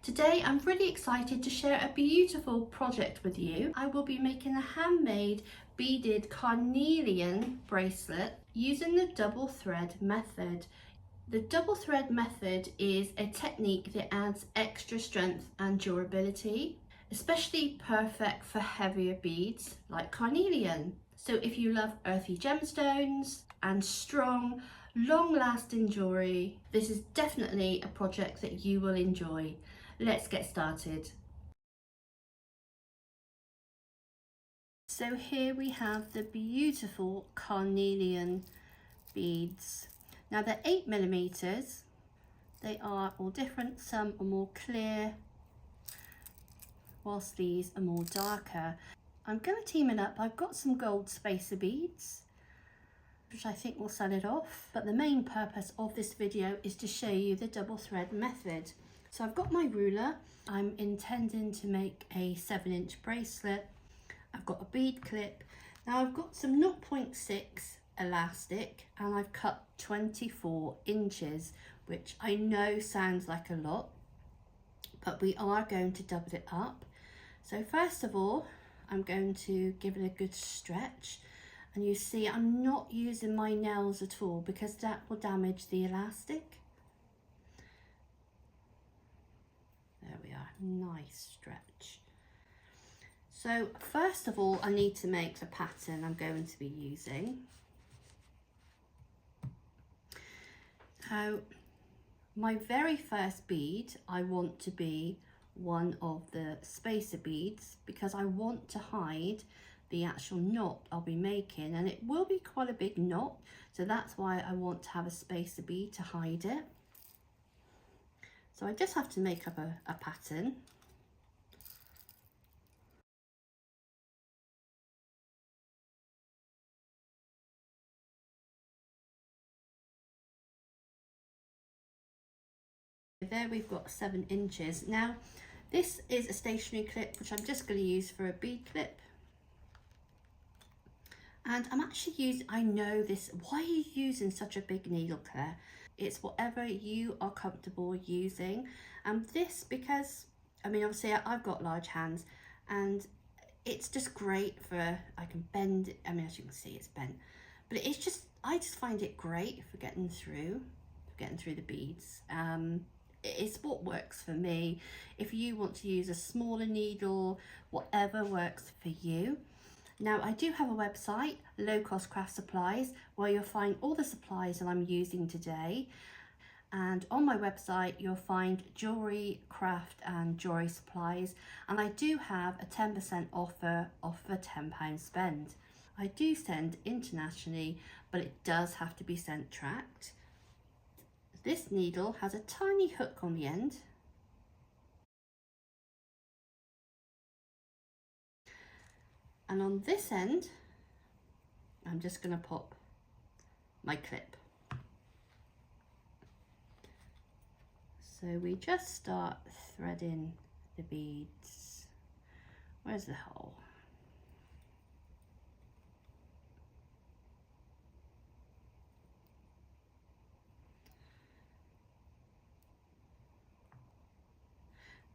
Today I'm really excited to share a beautiful project with you. I will be making a handmade beaded carnelian bracelet using the double thread method. The double thread method is a technique that adds extra strength and durability, especially perfect for heavier beads like carnelian. So if you love earthy gemstones and strong, long-lasting jewelry, this is definitely a project that you will enjoy. Let's get started. So here we have the beautiful carnelian beads. Now they're 8mm. They are all different. Some are more clear, whilst these are more darker. I'm going to team it up. I've got some gold spacer beads, which I think will set it off. But the main purpose of this video is to show you the double thread method. So I've got my ruler. I'm intending to make a 7-inch bracelet. I've got a bead clip. Now I've got some 0.6 elastic and I've cut 24 inches, which I know sounds like a lot, but we are going to double it up. So first of all, I'm going to give it a good stretch. And you see I'm not using my nails at all because that will damage the elastic. There we are, nice stretch. So first of all, I need to make the pattern I'm going to be using. So my very first bead, I want to be one of the spacer beads because I want to hide the actual knot I'll be making, and it will be quite a big knot, so that's why I want to have a spacer bead to hide it. So I just have to make up a pattern. There we've got 7 inches. Now this is a stationary clip which I'm just going to use for a bead clip. And I'm actually using, I know this, why are you using such a big needle, Claire? It's whatever you are comfortable using. And this, because, I mean, obviously I've got large hands and it's just great for, I can bend it, I mean, as you can see, it's bent. But it's just, I just find it great for getting through the beads. It's what works for me. If you want to use a smaller needle, whatever works for you. Now I do have a website, Low Cost Craft Supplies, where you'll find all the supplies that I'm using today. And on my website, you'll find jewellery, craft and jewellery supplies. And I do have a 10% offer off a £10 spend. I do send internationally, but it does have to be sent tracked. This needle has a tiny hook on the end. And on this end, I'm just going to pop my clip. So we just start threading the beads. Where's the hole?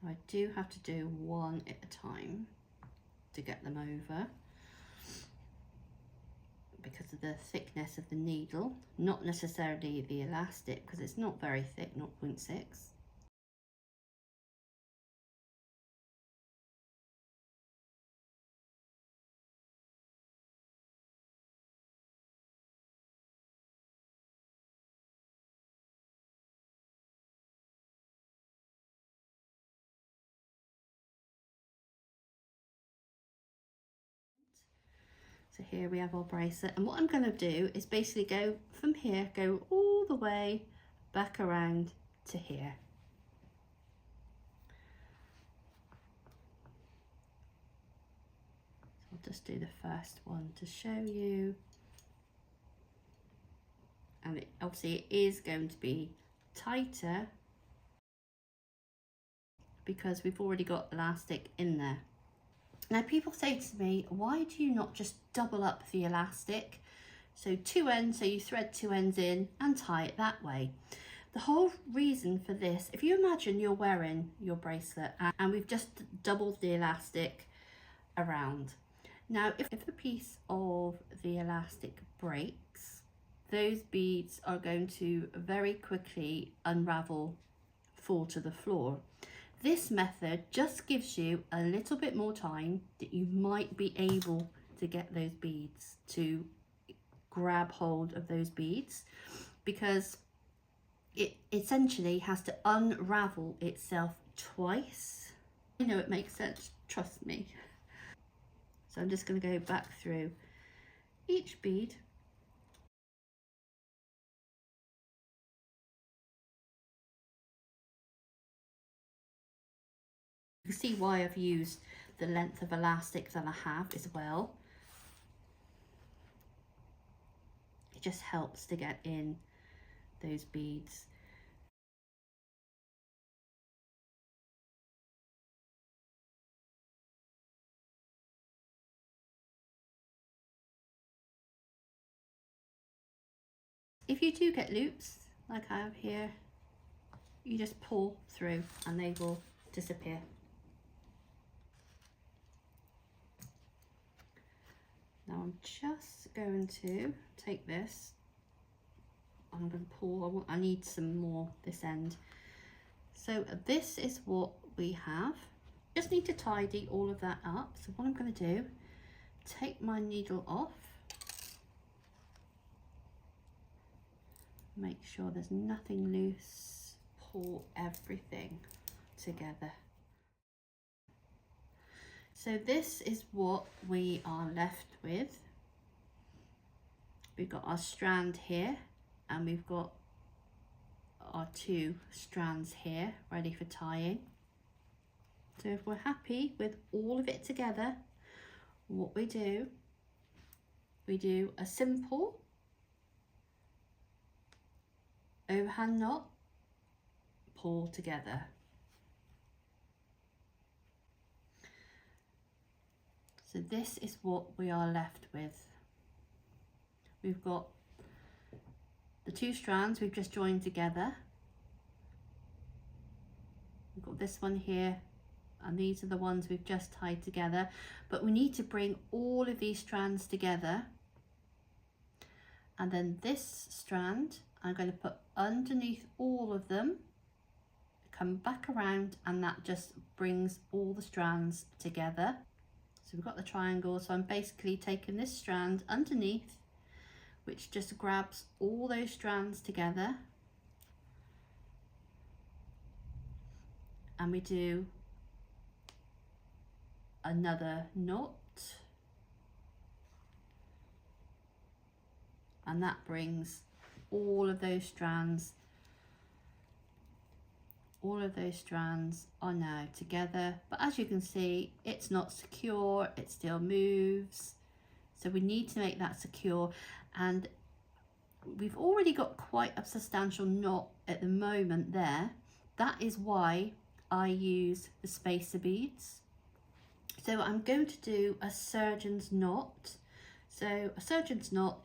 I do have to do one at a time to get them over because of the thickness of the needle, not necessarily the elastic because it's not very thick, 0.6. So here we have our bracelet, and what I'm going to do is basically go from here, go all the way back around to here. So I'll just do the first one to show you. And obviously it is going to be tighter because we've already got elastic in there. Now people say to me, why do you not just double up the elastic? So 2 ends, so you thread 2 ends in and tie it that way. The whole reason for this, if you imagine you're wearing your bracelet and we've just doubled the elastic around. Now, if the piece of the elastic breaks, those beads are going to very quickly unravel, fall to the floor. This method just gives you a little bit more time that you might be able to get those beads, to grab hold of those beads, because it essentially has to unravel itself twice. I know it makes sense, trust me. So I'm just going to go back through each bead. You can see why I've used the length of elastic that I have as well. It just helps to get in those beads. If you do get loops, like I have here, you just pull through and they will disappear. Now I'm just going to take this, I'm going to pull, I need some more this end. So this is what we have. Just need to tidy all of that up. So what I'm going to do, take my needle off, make sure there's nothing loose, pull everything together. So this is what we are left with. We've got our strand here and we've got our 2 strands here ready for tying. So if we're happy with all of it together, what we do a simple overhand knot, pull together. So this is what we are left with. We've got the 2 strands we've just joined together. We've got this one here, and these are the ones we've just tied together. But we need to bring all of these strands together. And then this strand, I'm going to put underneath all of them, come back around, and that just brings all the strands together. So we've got the triangle, so I'm basically taking this strand underneath, which just grabs all those strands together. And we do another knot. And that brings all of those strands are now together, but as you can see, it's not secure, it still moves. So we need to make that secure, and we've already got quite a substantial knot at the moment there. That is why I use the spacer beads. So I'm going to do a surgeon's knot. So a surgeon's knot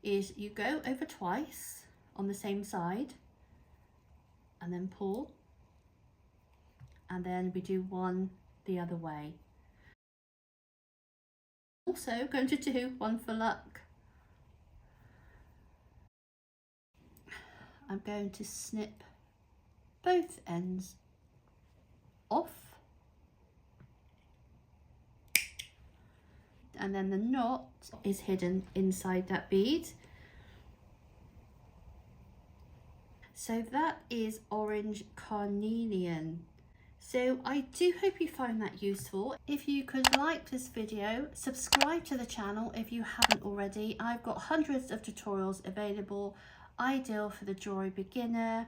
is you go over twice on the same side and then pull, and then we do one the other way. Also going to do one for luck. I'm going to snip both ends off, and then the knot is hidden inside that bead. So that is orange carnelian. So I do hope you find that useful. If you could like this video, subscribe to the channel if you haven't already. I've got hundreds of tutorials available, ideal for the jewelry beginner.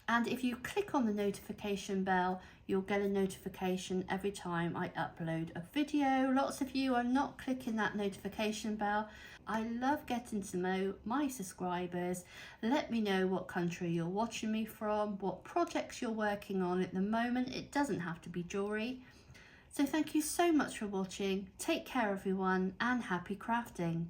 And if you click on the notification bell, you'll get a notification every time I upload a video. Lots of you are not clicking that notification bell. I love getting to know my subscribers. Let me know what country you're watching me from, what projects you're working on at the moment. It doesn't have to be jewelry. So thank you so much for watching. Take care everyone, and happy crafting.